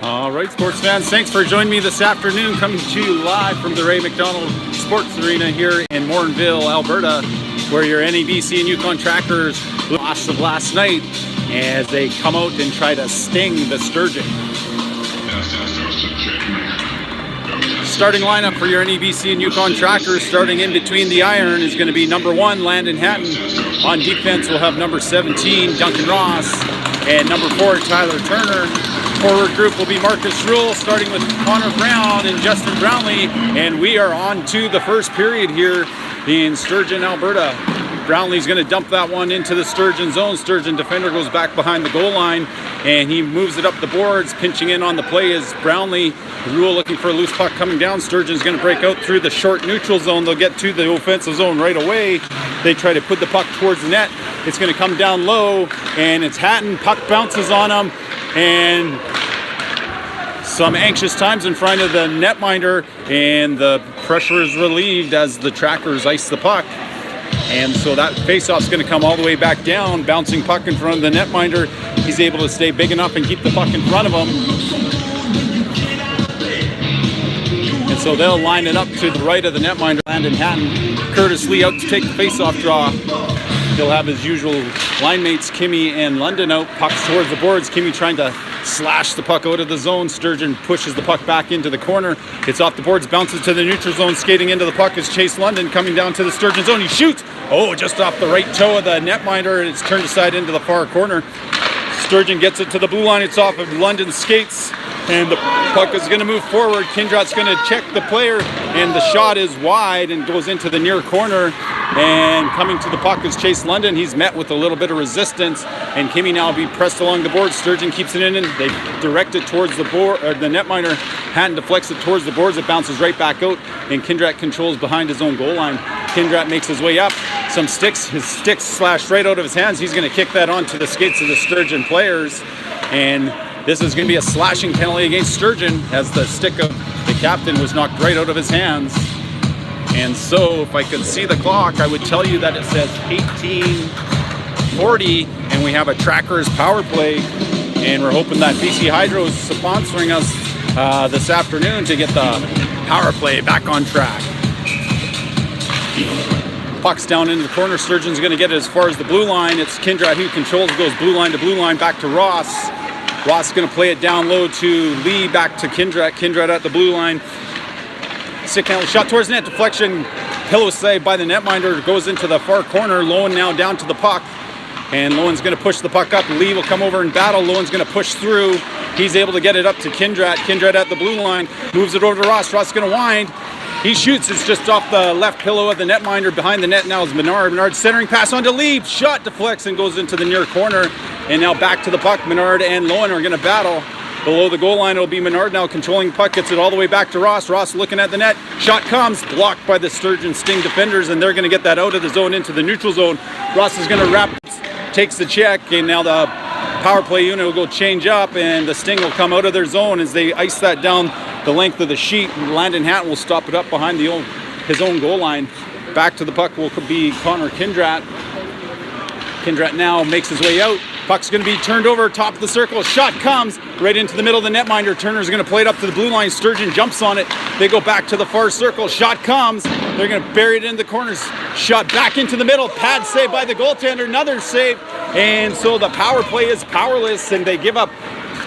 All right, sports fans, thanks for joining me this afternoon, coming to you live from the Ray McDonald Sports Arena here in Morinville, Alberta, where your NEBC and Yukon Trackers lost of last night as they come out and try to sting the Sturgeon. Starting lineup for your NEBC and Yukon Trackers, starting in between the iron, is going to be number 1, Landon Hatton. On defense, we'll have number 17, Duncan Ross, and number 4, Tyler Turner. Forward group will be Marcus Rule, starting with Connor Brown and Justin Brownlee. And we are on to the first period here in Sturgeon, Alberta. Brownlee's going to dump that one into the Sturgeon zone. Sturgeon defender goes back behind the goal line, and he moves it up the boards. Pinching in on the play is Brownlee. Rule looking for a loose puck coming down. Sturgeon's going to break out through the short neutral zone. They'll get to the offensive zone right away. They try to put the puck towards the net. It's going to come down low, and it's Hatton. Puck bounces on him, and some anxious times in front of the netminder, and the pressure is relieved as the Trackers ice the puck. And so that faceoff's going to come all the way back down, bouncing puck in front of the netminder. He's able to stay big enough and keep the puck in front of him. And so they'll line it up to the right of the netminder. Landon Hatton, Curtis Lee out to take the faceoff draw. He'll have his usual line mates, Kimmy and London, out. Pucks towards the boards. Kimmy trying to slash the puck out of the zone. Sturgeon pushes the puck back into the corner. It's off the boards, bounces to the neutral zone. Skating into the puck is Chase London, coming down to the Sturgeon zone. He shoots. Oh, just off the right toe of the netminder, and it's turned aside into the far corner. Sturgeon gets it to the blue line. It's off of London's skates, and the puck is going to move forward. Kindrat's going to check the player, and the shot is wide and goes into the near corner. And coming to the puck is Chase London. He's met with a little bit of resistance, and Kimmy now will be pressed along the board. Sturgeon keeps it in, and they direct it towards the board. The netminder Hatton deflects it towards the boards. It bounces right back out, and Kindrat controls behind his own goal line. Kindrat makes his way up. Some sticks. His sticks slashed right out of his hands. He's going to kick that onto the skates of the Sturgeon players, and this is going to be a slashing penalty against Sturgeon, as the stick of the captain was knocked right out of his hands. And so if I could see the clock, I would tell you that it says 18:40, and we have a Trackers power play, and we're hoping that BC Hydro is sponsoring us this afternoon to get the power play back on track. Puck's down into the corner. Sturgeon's going to get it as far as the blue line. It's Kindrat who controls, goes blue line to blue line, back to Ross. Ross is going to play it down low to Lee, back to Kindred. Kindred at the blue line. Stick handle shot towards net, deflection. Pillow saved by the netminder, goes into the far corner. Lowen now down to the puck. And Lowen's going to push the puck up. Lee will come over and battle. Lowen's going to push through. He's able to get it up to Kindred. Kindred at the blue line. Moves it over to Ross. Ross is going to wind. He shoots. It's just off the left pillow of the netminder. Behind the net now is Menard. Menard centering pass on to Lee. Shot deflects and goes into the near corner. And now back to the puck. Menard and Lowen are going to battle. Below the goal line, it'll be Menard now controlling the puck. Gets it all the way back to Ross. Ross looking at the net. Shot comes. Blocked by the Sturgeon Sting defenders. And they're going to get that out of the zone into the neutral zone. Ross is going to wrap. Takes the check, and now the power play unit will go change up, and the Sting will come out of their zone as they ice that down the length of the sheet. Landon Hatton will stop it up behind his own goal line. Back to the puck will be Connor Kindrat. Kindrat now makes his way out. Puck's going to be turned over, top of the circle. Shot comes right into the middle of the netminder. Turner's going to play it up to the blue line. Sturgeon jumps on it. They go back to the far circle. Shot comes. They're going to bury it in the corners. Shot back into the middle. Pad save by the goaltender. Another save. And so the power play is powerless, and they give up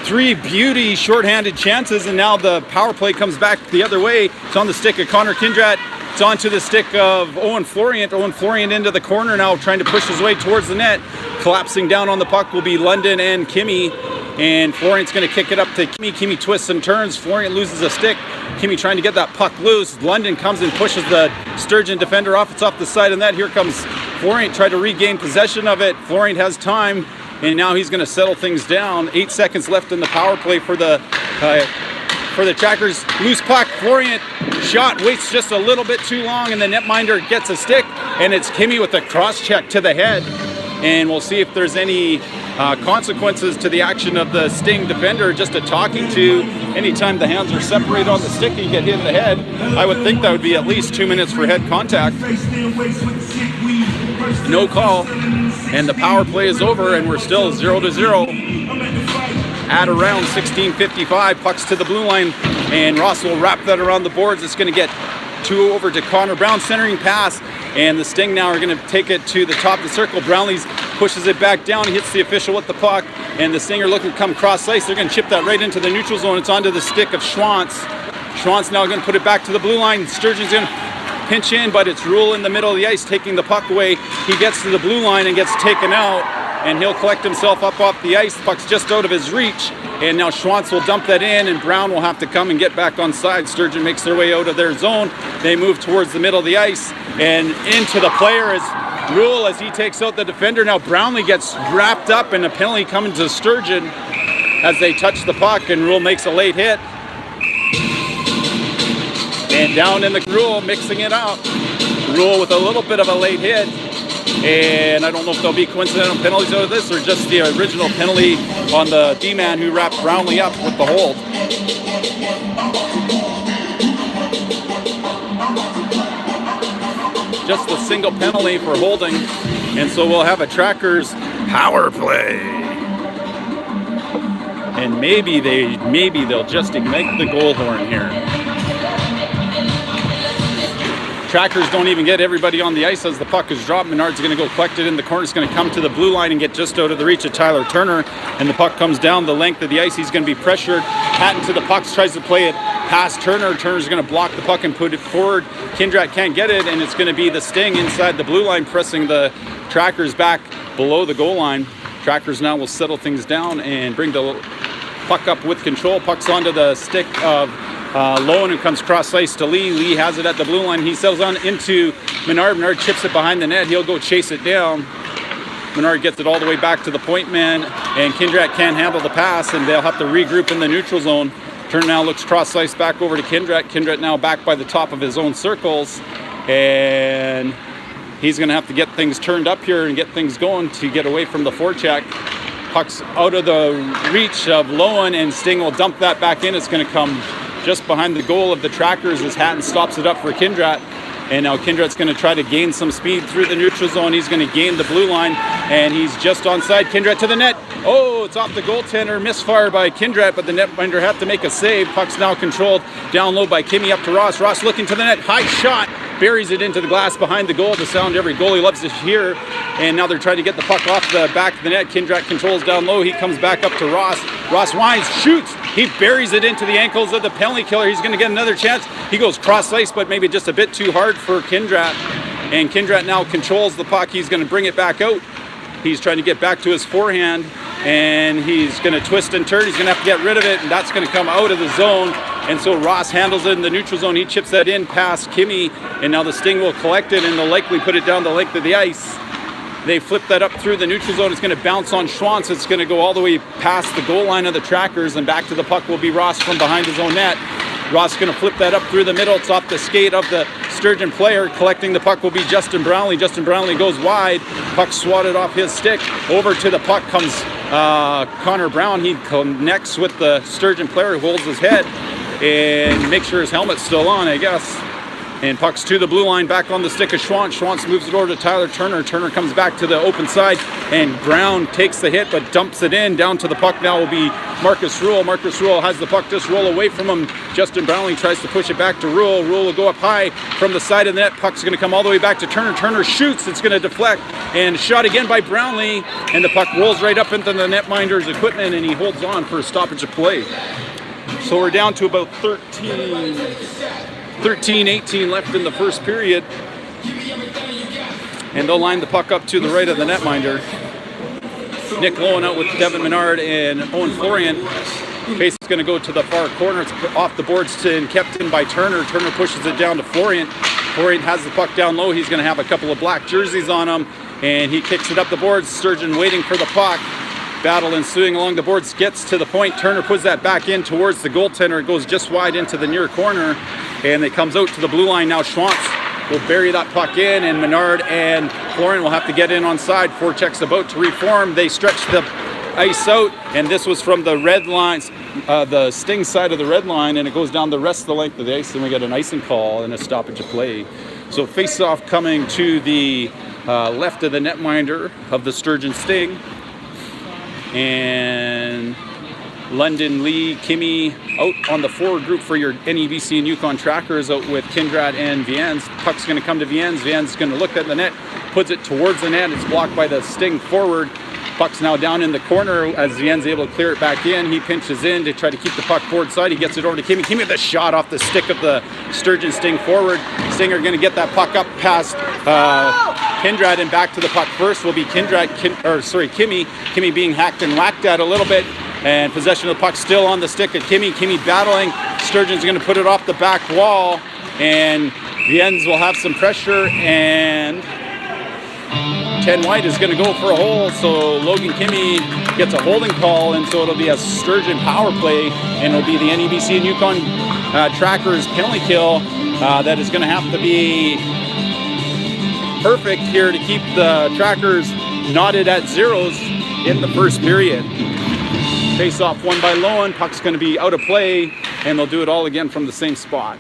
3 beauty shorthanded chances, and now the power play comes back the other way. It's on the stick of Connor Kindrat. It's onto the stick of Owen Florian. Owen Florian into the corner now, trying to push his way towards the net. Collapsing down on the puck will be London and Kimmy. And Florian's going to kick it up to Kimmy. Kimmy twists and turns. Florian loses a stick. Kimmy trying to get that puck loose. London comes and pushes the Sturgeon defender off. It's off the side of that. Here comes Florian, try to regain possession of it. Florian has time, and now he's going to settle things down. 8 seconds left in the power play for the Trackers. Loose puck. Florian shot, waits just a little bit too long, and the netminder gets a stick, and it's Kimmy with a cross check to the head. And we'll see if there's any consequences to the action of the Sting defender. Just a talking to. Anytime the hands are separated on the stick and you get hit in the head, I would think that would be at least 2 minutes for head contact. No call, and the power play is over, and we're still 0-0 at around 16:55. Pucks to the blue line, and Ross will wrap that around the boards. It's going to get 2 over to Connor Brown, centering pass, and the Sting now are going to take it to the top of the circle. Brownlees pushes it back down, hits the official with the puck, and the Stinger looking to come cross ice. They're going to chip that right into the neutral zone. It's onto the stick of Schwantz. Schwantz now going to put it back to the blue line. Sturgeon's going to pinch in, but it's Rule in the middle of the ice taking the puck away. He gets to the blue line and gets taken out, and he'll collect himself up off the ice. The puck's just out of his reach, and now Schwantz will dump that in, and Brown will have to come and get back on side. Sturgeon makes their way out of their zone. They move towards the middle of the ice, and into the player is Rule as he takes out the defender. Now Brownlee gets wrapped up, and a penalty coming to Sturgeon as they touch the puck, and Rule makes a late hit. And down in the Rule, mixing it up. Rule with a little bit of a late hit. And I don't know if there'll be coincidental penalties out of this or just the original penalty on the D-man who wrapped Brownlee up with the hold. Just a single penalty for holding. And so we'll have a Trackers power play. And maybe they'll just ignite the goal horn here. Trackers don't even get everybody on the ice as the puck is dropped. Menard's going to go collect it in the corner. It's going to come to the blue line and get just out of the reach of Tyler Turner. And the puck comes down the length of the ice. He's going to be pressured. Hatton to the puck, tries to play it past Turner. Turner's going to block the puck and put it forward. Kindrat can't get it, and it's going to be the Sting inside the blue line pressing the Trackers back below the goal line. Trackers now will settle things down and bring the puck up with control. Puck's onto the stick of Lowen, who comes cross ice to Lee. Lee has it at the blue line. He settles on into Menard. Menard chips it behind the net. He'll go chase it down. Menard gets it all the way back to the point man, and Kindrat can't handle the pass, and they'll have to regroup in the neutral zone. Turn now looks cross ice back over to Kindrat. Kindrat now back by the top of his own circles, and he's going to have to get things turned up here and get things going to get away from the forecheck. Puck's out of the reach of Lowen, and Sting will dump that back in. It's going to come just behind the goal of the Trackers as Hatton stops it up for Kindrat. And now Kindrat's going to try to gain some speed through the neutral zone. He's going to gain the blue line, and he's just onside. Kindrat to the net. Oh, it's off the goaltender. Misfire by Kindrat, but the netminder had to make a save. Puck's now controlled down low by Kimmy up to Ross. Ross looking to the net. High shot. Buries it into the glass behind the goal. The sound every goalie loves to hear. And now they're trying to get the puck off the back of the net. Kindrat controls down low. He comes back up to Ross. Ross winds, shoots. He buries it into the ankles of the penalty killer. He's going to get another chance. He goes cross-ice, but maybe just a bit too hard for Kindrat. And Kindrat now controls the puck. He's going to bring it back out. He's trying to get back to his forehand, and he's going to twist and turn. He's going to have to get rid of it, and that's going to come out of the zone. And so Ross handles it in the neutral zone. He chips that in past Kimmy, and now the Sting will collect it, and they'll likely put it down the length of the ice. They flip that up through the neutral zone. It's going to bounce on Schwantz. It's going to go all the way past the goal line of the Trackers, and back to the puck will be Ross from behind his own net. Ross is going to flip that up through the middle. It's off the skate of the Sturgeon player. Collecting the puck will be Justin Brownlee. Justin Brownlee goes wide. Puck swatted off his stick. Over to the puck comes Connor Brown. He connects with the Sturgeon player who holds his head and makes sure his helmet's still on, I guess. And puck's to the blue line, back on the stick of Schwantz. Schwantz moves it over to Tyler Turner. Turner comes back to the open side, and Brown takes the hit but dumps it in. Down to the puck now will be Marcus Rule. Marcus Rule has the puck just roll away from him. Justin Brownlee tries to push it back to Rule. Rule will go up high from the side of the net. Puck's going to come all the way back to Turner. Turner shoots. It's going to deflect, and shot again by Brownlee. And the puck rolls right up into the netminder's equipment, and he holds on for a stoppage of play. So we're down to about 13-18 left in the first period, and they'll line the puck up to the right of the netminder. Nick Lowen out with Devin Menard and Owen Florian. Pace is going to go to the far corner. It's off the boards and kept in by Turner. Turner pushes it down to Florian. Florian has the puck down low. He's going to have a couple of black jerseys on him, and he kicks it up the boards. Sturgeon waiting for the puck. Battle ensuing along the boards, gets to the point. Turner puts that back in towards the goaltender. It goes just wide into the near corner, and it comes out to the blue line. Now Schwantz will bury that puck in, and Menard and Florian will have to get in on side. Forechecks about to reform. They stretch the ice out, and this was from the red lines, the Sting side of the red line, and it goes down the rest of the length of the ice, and we get an icing call and a stoppage of play. So face-off coming to the left of the netminder of the Sturgeon Sting. And London, Lee, Kimmy out on the forward group for your NEBC and Yukon Trackers, out with Kindrat and Viens. Puck's going to come to Viens. Viens going to look at the net, puts it towards the net. It's blocked by the Sting forward. Puck's now down in the corner as Viens able to clear it back in. He pinches in to try to keep the puck forward side. He gets it over to Kimmy. Kimmy with a shot off the stick of the Sturgeon Sting forward. Stinger going to get that puck up past Kindrat, and back to the puck first will be Kimmy. Kimmy being hacked and whacked at a little bit, and possession of the puck still on the stick of Kimmy. Kimmy battling. Sturgeon's going to put it off the back wall, and Viens will have some pressure, and 10 White is going to go for a hole, so Logan Kimmy gets a holding call, and so it'll be a Sturgeon power play, and it'll be the NEBC and Yukon Trackers penalty kill that is going to have to be perfect here to keep the Trackers knotted at zeros in the first period. Face off won by Lowen. Puck's going to be out of play, and they'll do it all again from the same spot.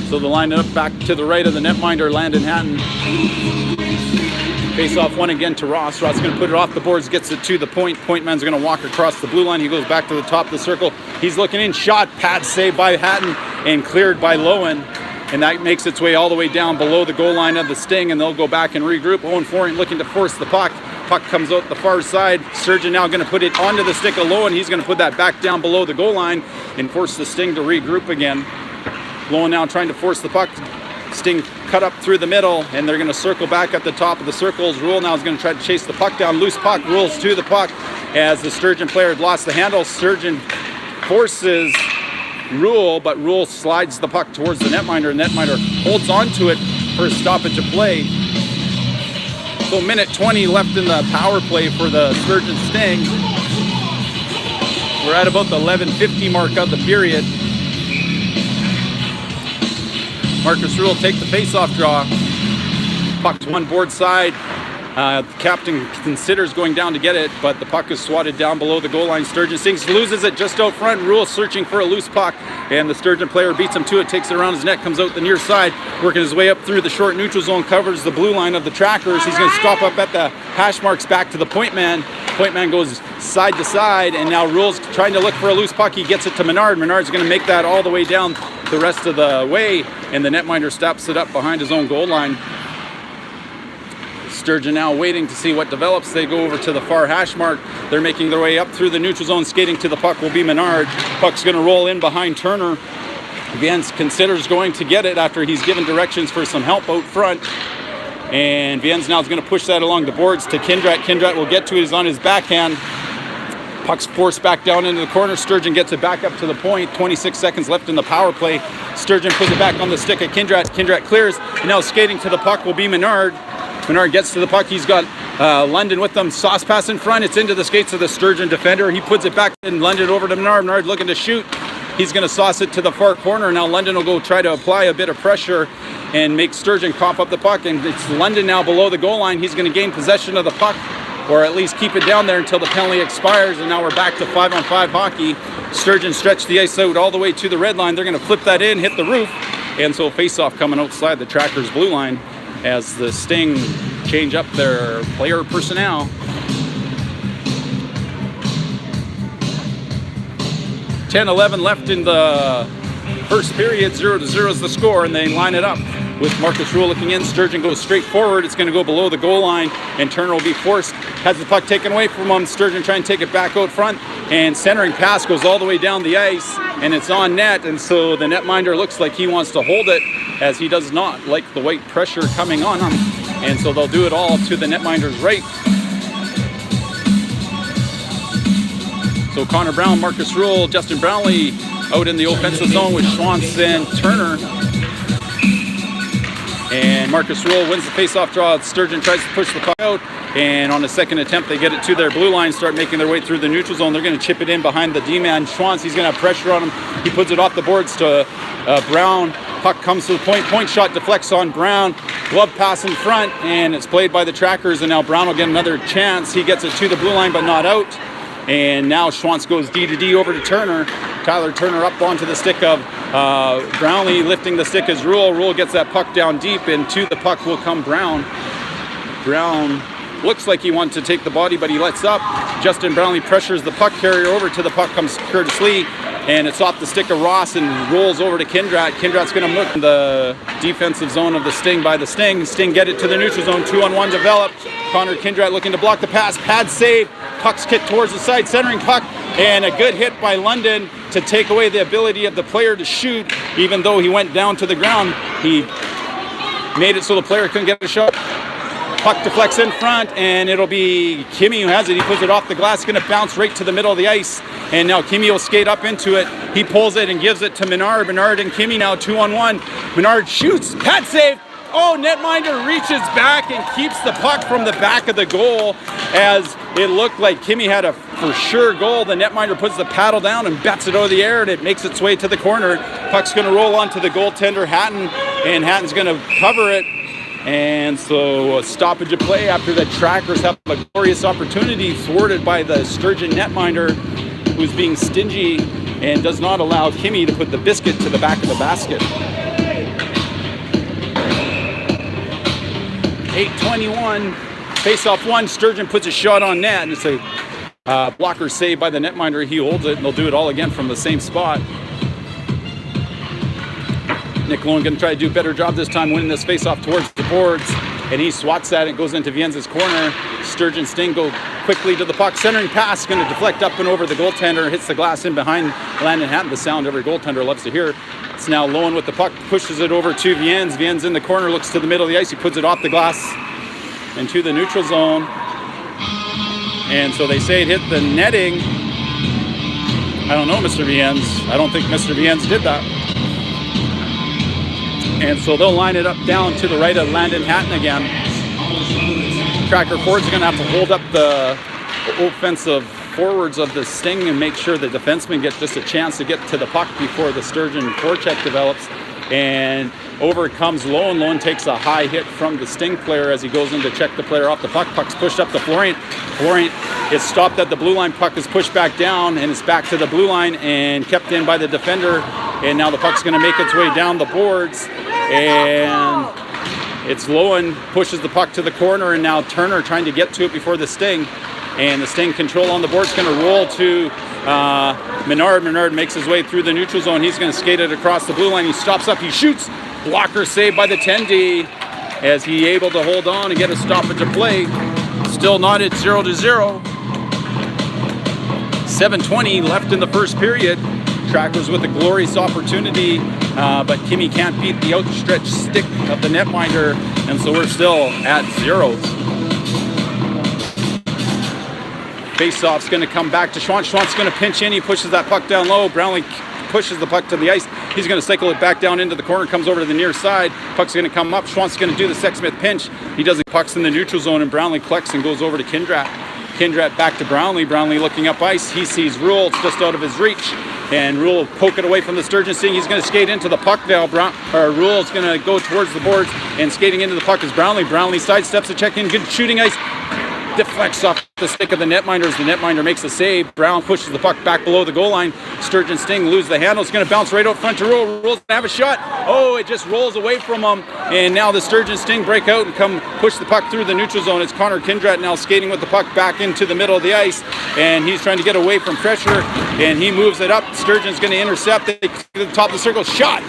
So they'll line it up back to the right of the netminder, Landon Hatton. Face off one again to Ross. Ross is going to put it off the boards, gets it to the point. Point man's going to walk across the blue line. He goes back to the top of the circle. He's looking in. Shot, pad save by Hatton, and cleared by Lowen. And that makes its way all the way down below the goal line of the Sting, and they'll go back and regroup. Owen Florian looking to force the puck. Puck comes out the far side. Sturgeon now going to put it onto the stick of Lowen. He's going to put that back down below the goal line and force the Sting to regroup again. Lowen now trying to force the puck. Sting cut up through the middle, and they're going to circle back at the top of the circles. Rule now is going to try to chase the puck down. Loose puck. Rule's to the puck as the Sturgeon player had lost the handle. Sturgeon forces Rule, but Rule slides the puck towards the netminder, and netminder holds on to it for a stoppage of play. So minute 20 left in the power play for the Sturgeon Sting. We're at about the 11:50 mark of the period. Marcus Rule take the face-off draw. Puck to one board side. The captain considers going down to get it, but the puck is swatted down below the goal line. Sturgeon Stings loses it just out front. Rule searching for a loose puck, and the Sturgeon player beats him to it, takes it around his neck, comes out the near side, working his way up through the short neutral zone, covers the blue line of the Trackers. He's going to stop up at the hash marks back to the point man. Point man goes side to side, and now Rule's trying to look for a loose puck. He gets it to Menard. Menard's going to make that all the way down the rest of the way, and the netminder stops it up behind his own goal line. Sturgeon now waiting to see what develops. They go over to the far hash mark. They're making their way up through the neutral zone. Skating to the puck will be Menard. Puck's going to roll in behind Turner. Viens considers going to get it after he's given directions for some help out front. And Viens now is going to push that along the boards to Kindrat. Kindrat will get to it. He's on his backhand. Puck's forced back down into the corner. Sturgeon gets it back up to the point. 26 seconds left in the power play. Sturgeon puts it back on the stick of Kindrat. Kindrat clears. And now skating to the puck will be Menard. Menard gets to the puck. He's got London with them. Sauce pass in front. It's into the skates of the Sturgeon defender. He puts it back in London over to Menard. Menard looking to shoot. He's going to sauce it to the far corner. Now London will go try to apply a bit of pressure and make Sturgeon cough up the puck. And it's London now below the goal line. He's going to gain possession of the puck, or at least keep it down there until the penalty expires. And now we're back to 5-on-5 hockey. Sturgeon stretched the ice out all the way to the red line. They're going to flip that in, hit the roof. And so face-off coming outside the Trackers' blue line as the Sting change up their player personnel. 10-11 left in the first period. 0-0 is the score, and they line it up with Marcus Rule looking in. Sturgeon goes straight forward. It's going to go below the goal line, and Turner will be forced. Has the puck taken away from him. Sturgeon trying to take it back out front, and centering pass goes all the way down the ice, and it's on net. And so the netminder looks like he wants to hold it, as he does not like the white pressure coming on him. And so they'll do it all to the netminder's right. So Connor Brown, Marcus Rule, Justin Brownlee out in the offensive zone with Schwantz and Turner. And Marcus Rule wins the face-off draw. Sturgeon tries to push the puck out, and on a second attempt, they get it to their blue line, start making their way through the neutral zone. They're going to chip it in behind the D-man, Schwantz. He's going to have pressure on him. He puts it off the boards to Brown. Puck comes to the point. Point shot deflects on Brown. Glove pass in front, and it's played by the Trackers, and now Brown will get another chance. He gets it to the blue line, but not out. And now Schwantz goes D to D over to Turner. Tyler Turner up onto the stick of Brownlee, lifting the stick as Rule. Rule gets that puck down deep, and to the puck will come Brown. Brown looks like he wants to take the body, but he lets up. Justin Brownlee pressures the puck carrier over. To the puck comes Curtis Lee, and it's off the stick of Ross and rolls over to Kindrat. Kindrat's going to look in the defensive zone of the Sting by the Sting. Sting get it to the neutral zone. 2-on-1 develop. Connor Kindrat looking to block the pass. Pad save. Puck's kicked towards the side, centering puck, and a good hit by London to take away the ability of the player to shoot. Even though he went down to the ground, he made it so the player couldn't get a shot. Puck deflects in front, and it'll be Kimmy who has it. He pulls it off the glass, going to bounce right to the middle of the ice, and now Kimmy will skate up into it. He pulls it and gives it to Menard. Menard and Kimmy now 2-on-1. Menard shoots, pad save. Oh, netminder reaches back and keeps the puck from the back of the goal, as it looked like Kimmy had a for sure goal. The netminder puts the paddle down and bats it over the air, and it makes its way to the corner. Puck's going to roll onto the goaltender, Hatton, and Hatton's going to cover it. And so a stoppage of play after the Trackers have a glorious opportunity, thwarted by the Sturgeon netminder, who's being stingy and does not allow Kimmy to put the biscuit to the back of the basket. 8:21, face-off one. Sturgeon puts a shot on net, and it's a blocker save by the netminder. He holds it, and they'll do it all again from the same spot. Nick Lohan going to try to do a better job this time, winning this face-off towards the boards, and he swats at it. Goes into Viens' corner. Sturgeon Sting go quickly to the puck. Centering pass going to deflect up and over the goaltender. Hits the glass in behind Landon Hatton. The sound every goaltender loves to hear. It's now Lohan with the puck. Pushes it over to Viens. Viens in the corner. Looks to the middle of the ice. He puts it off the glass into the neutral zone. And so they say it hit the netting. I don't know, Mr. Viens. I don't think Mr. Viens did that. And so they'll line it up down to the right of Landon Hatton again. Tracker forwards are going to have to hold up the offensive forwards of the Sting and make sure the defensemen get just a chance to get to the puck before the Sturgeon forecheck develops. And over comes Lohan. Lohan takes a high hit from the Sting player as he goes in to check the player off the puck. Puck's pushed up to Florient. Florient is stopped at the blue line. Puck is pushed back down, and it's back to the blue line and kept in by the defender. And now the puck's going to make its way down the boards. And it's Lohan pushes the puck to the corner, and now Turner trying to get to it before the Sting. And the Sting control on the board is going to roll to Menard. Menard makes his way through the neutral zone. He's going to skate it across the blue line. He stops up. He shoots. Blocker saved by the 10D. as he able to hold on and get a stoppage of play. Still not at 0-0. 7:20 left in the first period. Trackers with a glorious opportunity, but Kimmy can't beat the outstretched stick of the netminder, and so we're still at zeros. Face-off's going to come back to Schwantz. Schwantz going to pinch in. He pushes that puck down low. Brownlee pushes the puck to the ice. He's going to cycle it back down into the corner, comes over to the near side. Puck's going to come up. Schwantz going to do the Sexsmith pinch. He does the pucks in the neutral zone, and Brownlee collects and goes over to Kindrat. Kindrat back to Brownlee. Brownlee looking up ice. He sees Rule. It's just out of his reach. And Rule poke it away from the Sturgeon Sting. He's going to skate into the puck now. Rule's going to go towards the boards, and skating into the puck is Brownlee. Brownlee sidesteps the check in. Good shooting ice. Deflects off the stick of the netminder as the netminder makes a save. Brown pushes the puck back below the goal line. Sturgeon Sting loses the handle. It's going to bounce right out front to Rule. Rule's going to have a shot. Oh, it just rolls away from him. And now the Sturgeon Sting break out and come push the puck through the neutral zone. It's Connor Kindrat now skating with the puck back into the middle of the ice. And he's trying to get away from pressure. And he moves it up. Sturgeon's going to intercept it to the top of the circle. Shot.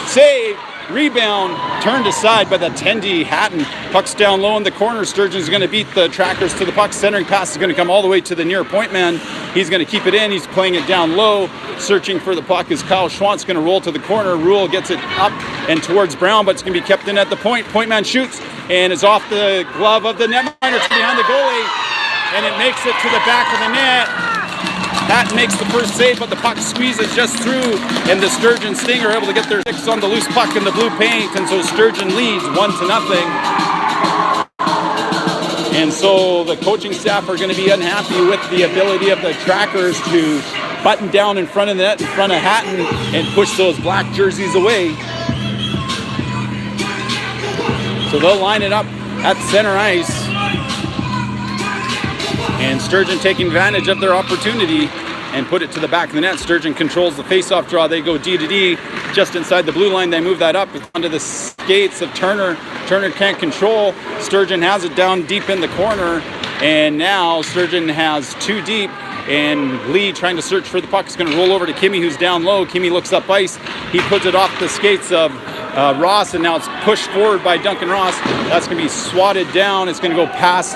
Save. Rebound, turned aside by the Tendy Hatton. Puck's down low in the corner. Sturgeon's going to beat the Trackers to the puck. Centering pass is going to come all the way to the near point man. He's going to keep it in. He's playing it down low. Searching for the puck is Kyle Schwantz. Going to roll to the corner. Rule gets it up and towards Brown, but it's going to be kept in at the point. Point man shoots and is off the glove of the netminder. It's behind the goalie, and it makes it to the back of the net. That makes the first save, but the puck squeezes just through, and the Sturgeon Sting are able to get their sticks on the loose puck in the blue paint, and so Sturgeon leads 1-0. And so the coaching staff are going to be unhappy with the ability of the Trackers to button down in front of the net, in front of Hatton, and push those black jerseys away. So they'll line it up at center ice. And Sturgeon taking advantage of their opportunity and put it to the back of the net. Sturgeon controls the face-off draw. They go D to D just inside the blue line. They move that up onto the skates of Turner. Turner can't control. Sturgeon has it down deep in the corner. And now Sturgeon has two deep. And Lee trying to search for the puck is going to roll over to Kimmy, who's down low. Kimmy looks up ice. He puts it off the skates of Ross, and now it's pushed forward by Duncan Ross. That's going to be swatted down. It's going to go past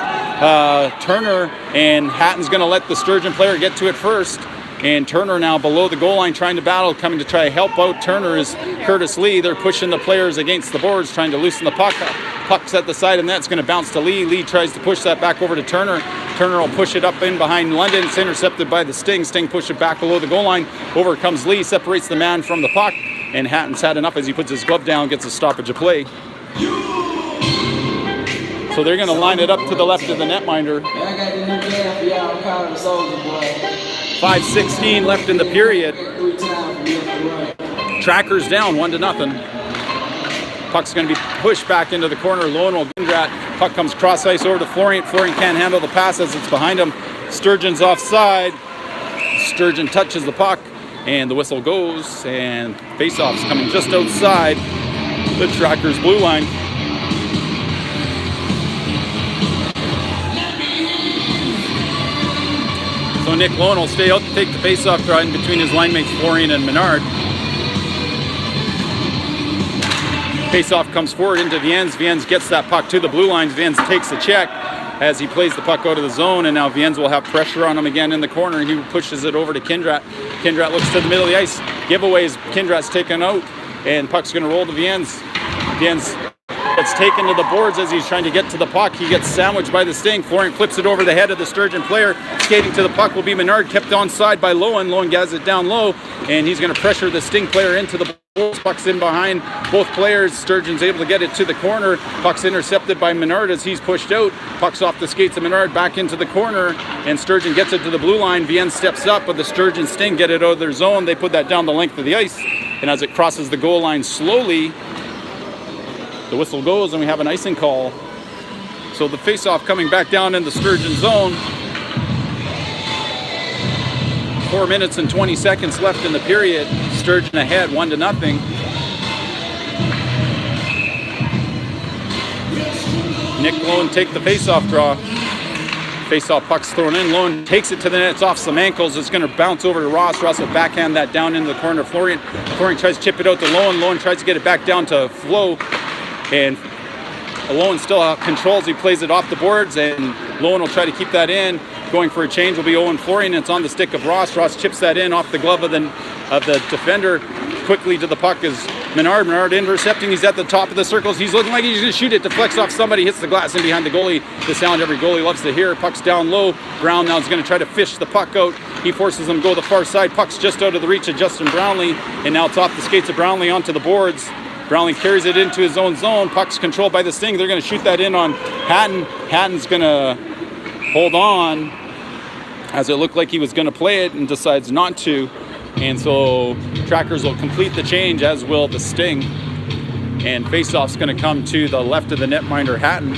Turner, and Hatton's going to let the Sturgeon player get to it first. And Turner now below the goal line trying to battle, coming to try to help out Turner is Curtis Lee. They're pushing the players against the boards, trying to loosen the puck. Puck's at the side of the net. It's going to bounce to Lee. Lee tries to push that back over to Turner. Turner will push it up in behind London. It's intercepted by the Sting. Sting push it back below the goal line. Over comes Lee, separates the man from the puck. And Hatton's had enough as he puts his glove down, gets a stoppage of play. So they're going to line it up to the left of the netminder. 5:16 left in the period. Trackers down 1-0. Puck's going to be pushed back into the corner. Lowell Gindrat. Puck comes cross ice over to Florian. Florian can't handle the pass as it's behind him. Sturgeon's offside. Sturgeon touches the puck, and the whistle goes, and face-off's coming just outside the Trackers' blue line. So Nick Lone will stay out to take the face-off draw in between his line mates Florian and Menard. Face-off comes forward into Viens. Viens gets that puck to the blue line. Viens takes the check as he plays the puck out of the zone, and now Viens will have pressure on him again in the corner, and he pushes it over to Kindrat. Kindrat looks to the middle of the ice. Giveaways, Kindrat's taken out, and puck's going to roll to Viens. Viens gets taken to the boards as he's trying to get to the puck. He gets sandwiched by the Sting. Florian flips it over the head of the Sturgeon player. Skating to the puck will be Menard, kept onside by Lowen. Lowen gets it down low, and he's going to pressure the Sting player into the boards. Puck's in behind both players. Sturgeon's able to get it to the corner. Puck's intercepted by Menard as he's pushed out. Puck's off the skates of Menard back into the corner, and Sturgeon gets it to the blue line. Viens steps up, but the Sturgeon Sting get it out of their zone. They put that down the length of the ice, and as it crosses the goal line slowly, the whistle goes, and we have an icing call. So the face-off coming back down in the Sturgeon zone. 4 minutes and 20 seconds left in the period. Sturgeon ahead, 1-0. Nick Lone take the face-off draw. Face-off puck's thrown in. Lone takes it to the net. It's off some ankles. It's going to bounce over to Ross. Ross will backhand that down into the corner. Florian tries to chip it out to Lone. Lone tries to get it back down to Flo. And Lowen still controls. He plays it off the boards, and Lowen will try to keep that in. Going for a change will be Owen Florian. It's on the stick of Ross. Ross chips that in off the glove of the defender. Quickly to the puck is Menard. Menard intercepting. He's at the top of the circles. He's looking like he's going to shoot it. Deflects off somebody. Hits the glass in behind the goalie. The sound every goalie loves to hear. Puck's down low. Brown now is going to try to fish the puck out. He forces him to go the far side. Puck's just out of the reach of Justin Brownlee. And now it's off the skates of Brownlee onto the boards. Brownlee carries it into his own zone. Puck's controlled by the Sting. They're going to shoot that in on Hatton. Hatton's going to hold on, as it looked like he was going to play it and decides not to. And so Trackers will complete the change, as will the Sting. And faceoff's going to come to the left of the netminder, Hatton.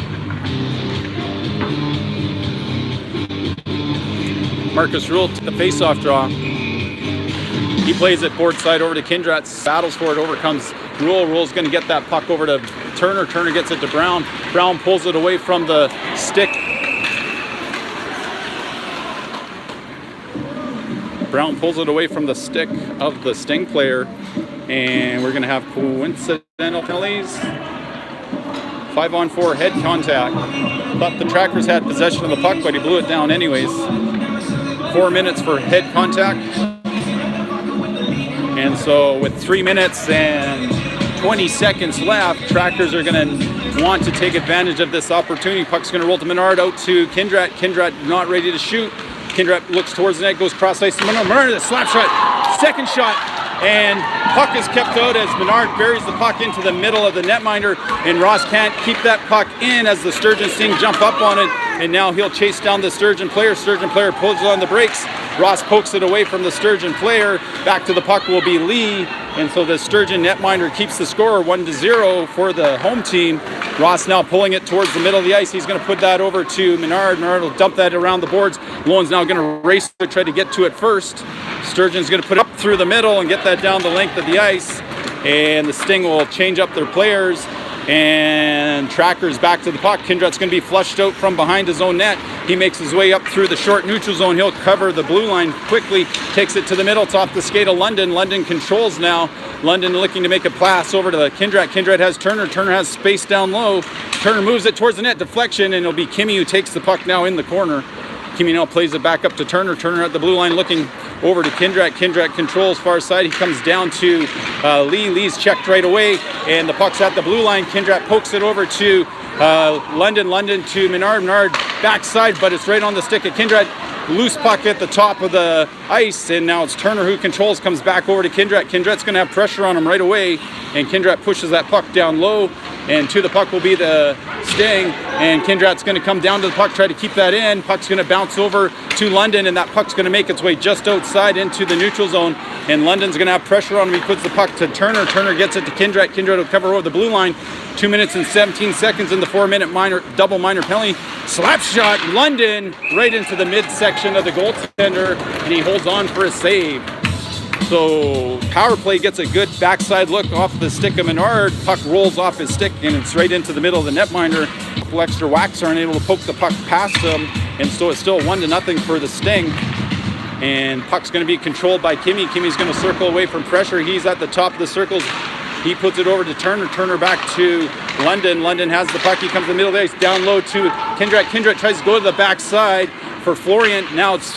Marcus Rule to the faceoff draw. He plays it board side over to Kindrat. Battles for it, overcomes Rule. Rule's going to get that puck over to Turner. Turner gets it to Brown. Brown pulls it away from the stick. Brown pulls it away from the stick of the Sting player, and we're going to have coincidental penalties. 5-on-4 head contact. Thought the Trackers had possession of the puck, but he blew it down anyways. 4 minutes for head contact. And so with 3 minutes and 20 seconds left, Trackers are going to want to take advantage of this opportunity. Puck's going to roll to Menard, out to Kindrat. Kindrat not ready to shoot. Kindrat looks towards the net, goes cross ice to Menard. Menard, the slap shot, second shot, and puck is kept out as Menard buries the puck into the middle of the netminder, and Ross can't keep that puck in as the Sturgeon Sting jump up on it, and now he'll chase down the Sturgeon player. Sturgeon player pulls on the brakes. Ross pokes it away from the Sturgeon player. Back to the puck will be Lee, and so the Sturgeon netminder keeps the score 1-0 for the home team. Ross now pulling it towards the middle of the ice. He's going to put that over to Menard. Menard will dump that around the boards. Lowen's now going to race to try to get to it first. Sturgeon's going to put it up through the middle and get that down the length of the ice. And the Sting will change up their players. And Trackers back to the puck. Kindrat's going to be flushed out from behind his own net. He makes his way up through the short neutral zone. He'll cover the blue line quickly, takes it to the middle. It's off the skate of London. London controls now. London looking to make a pass over to the Kindrat. Kindrat has Turner. Turner has space down low. Turner moves it towards the net. Deflection, and it'll be Kimmy who takes the puck now in the corner. Kimmy now plays it back up to Turner. Turner at the blue line looking over to Kindrat. Kindrat controls far side. He comes down to Lee. Lee's checked right away, and the puck's at the blue line. Kindrat pokes it over to London. London to Menard. Menard backside, but it's right on the stick of Kindrat. Loose puck at the top of the ice, and now it's Turner who controls, comes back over to Kindrat. Kindrat's going to have pressure on him right away, and Kindrat pushes that puck down low, and to the puck will be the Sting, and Kindrat's going to come down to the puck, try to keep that in. Puck's going to bounce over to London, and that puck's going to make its way just outside into the neutral zone, and London's going to have pressure on him. He puts the puck to Turner. Turner gets it to Kindrat. Kindrat will cover over the blue line. 2 minutes and 17 seconds in the 4-minute double minor penalty. Slap shot, London, right into the midsection of the goaltender, and he holds on for a save. So power play gets a good backside look off the stick of Menard. Puck rolls off his stick, and it's right into the middle of the netminder. A couple extra whacks aren't able to poke the puck past him, and so it's still 1-0 for the Sting. And puck's going to be controlled by Kimmy. Kimmy's going to circle away from pressure. He's at the top of the circles. He puts it over to Turner. Turner back to London. London has the puck. He comes to the middle of the ice, down low to Kindrat. Kindrat tries to go to the backside for Florian. Now it's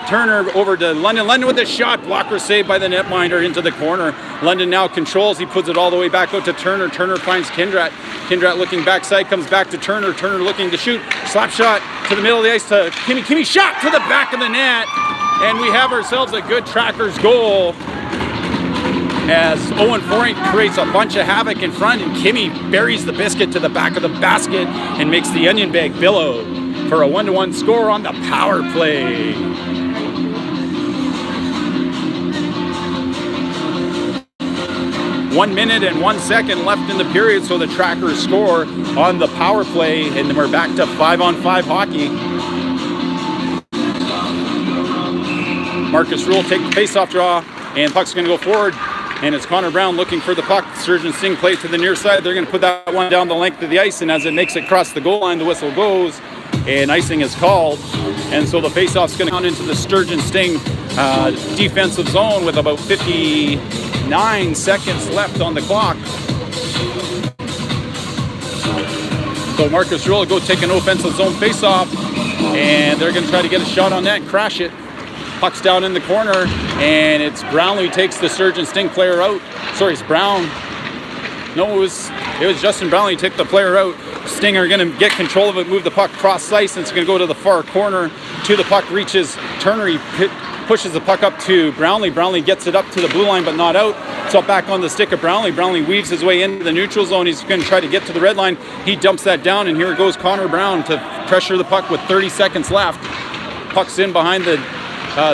Turner over to London. London with a shot. Blocker saved by the netminder into the corner. London now controls. He puts it all the way back out to Turner. Turner finds Kindrat. Kindrat looking backside, comes back to Turner. Turner looking to shoot. Slap shot to the middle of the ice to Kimmy. Kimmy shot to the back of the net. And we have ourselves a good Trackers goal, as Owen Florian creates a bunch of havoc in front, and Kimmy buries the biscuit to the back of the basket and makes the onion bag billow for a 1-1 score on the power play. One minute and 1 second left in the period, so the Trackers score on the power play, and then we're back to 5-on-5 hockey. Marcus Rule take the face-off draw, and puck's going to go forward. And it's Connor Brown looking for the puck. Sturgeon Sting plays to the near side. They're going to put that one down the length of the ice, and as it makes it across the goal line, the whistle goes, and icing is called. And so the face-off's going to count into the Sturgeon Sting defensive zone with about 59 seconds left on the clock. So Marcus Rule will go take an offensive zone face-off, and they're going to try to get a shot on that and crash it. Puck's down in the corner, and it's Brownlee who takes the Sturgeon Sting player out. Sorry, it's Brown. No, it was Justin Brownlee who took the player out. Sting are going to get control of it, move the puck cross ice, and it's going to go to the far corner. To the puck reaches Turner. He pushes the puck up to Brownlee. Brownlee gets it up to the blue line, but not out. So back on the stick of Brownlee. Brownlee weaves his way into the neutral zone. He's going to try to get to the red line. He dumps that down, and here goes Connor Brown to pressure the puck with 30 seconds left. Puck's in behind the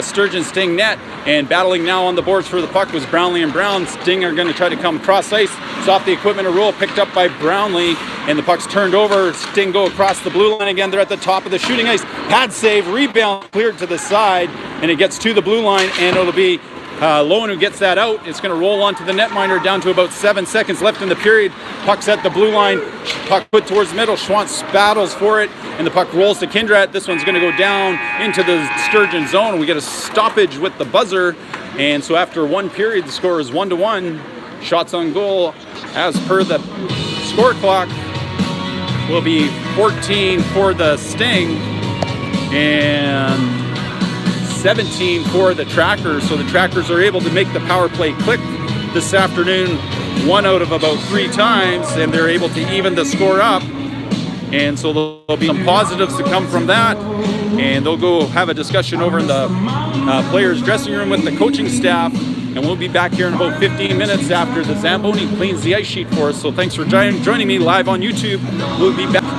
Sturgeon Sting net, and battling now on the boards for the puck was Brownlee and Brown. Sting are going to try to come cross ice. It's off the equipment of Rule, picked up by Brownlee, and the puck's turned over. Sting go across the blue line again. They're at the top of the shooting ice. Pad save, rebound, cleared to the side, and it gets to the blue line, and it'll be Lowen who gets that out. It's going to roll onto the netminder down to about 7 seconds left in the period. Puck's at the blue line. Puck put towards the middle. Schwantz battles for it, and the puck rolls to Kindrat. This one's going to go down into the Sturgeon zone. We get a stoppage with the buzzer, and so after one period, the score is 1-1. Shots on goal, as per the score clock, will be 14 for the Sting and 17 for the Trackers. So the Trackers are able to make the power play click this afternoon, 1 out of about 3 times, and they're able to even the score up. And so there'll be some positives to come from that, and they'll go have a discussion over in the players' dressing room with the coaching staff, and we'll be back here in about 15 minutes after the Zamboni cleans the ice sheet for us. So thanks for joining me live on YouTube. We'll be back.